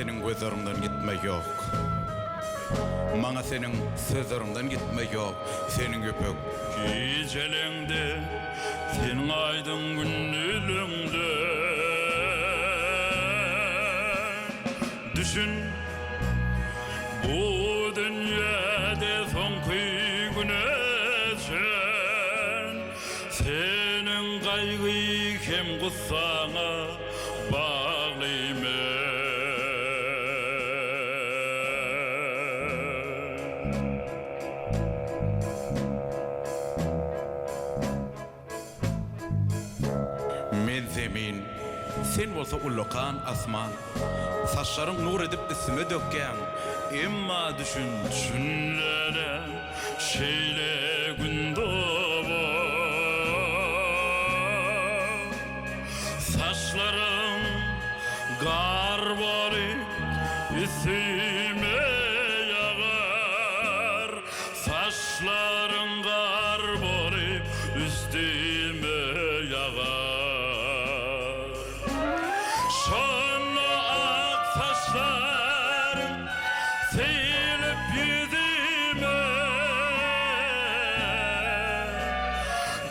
senin gözlerinden gitme yok. Mana senin sözlerinden gitme yok. Senin öpük Gecelendi senin aydın günlülüğünde düşün bu dünyada son güneşen senin kaygıyı hem kutsana bağlıyım. Men zemin, sen bolsa ullokan asman. Saçların nur edip isime dökken. Emma düşün düşünlere şeyle gün doğu saçlarım garbari isime yağar saçların garbari üstüme yağar şanlı ak saçlarım seyilip yüzüme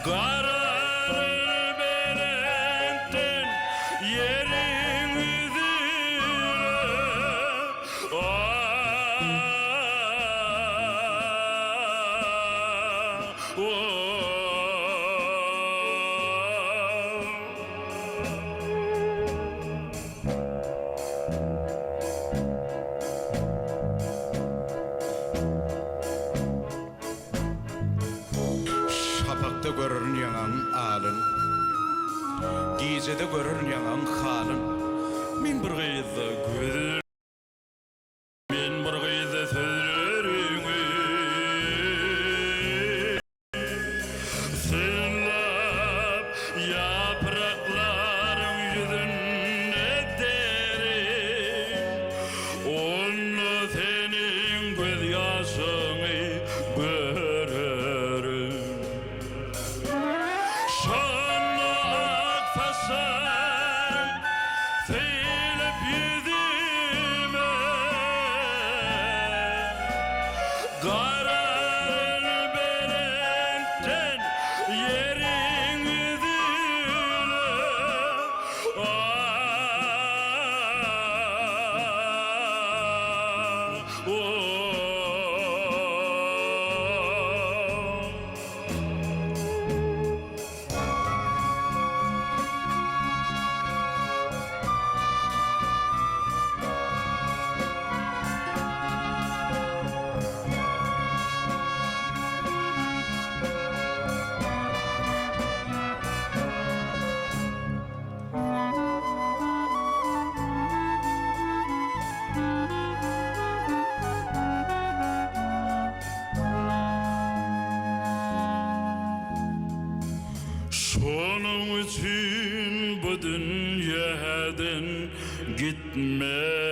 kararır belentten yerin yüzüne Şapakta görürün yanan alın. Gecede görürün yanan halın. min bir gıyza gözlerim min bir gıyza sözlerimi sırlap yaprakların yüzüne derim onu senin göz yaşını görürüm şanlı ak saçlarım seyilip yüzüme kararır belentten yerin yüzüne Şonun için bu dünyadan gitme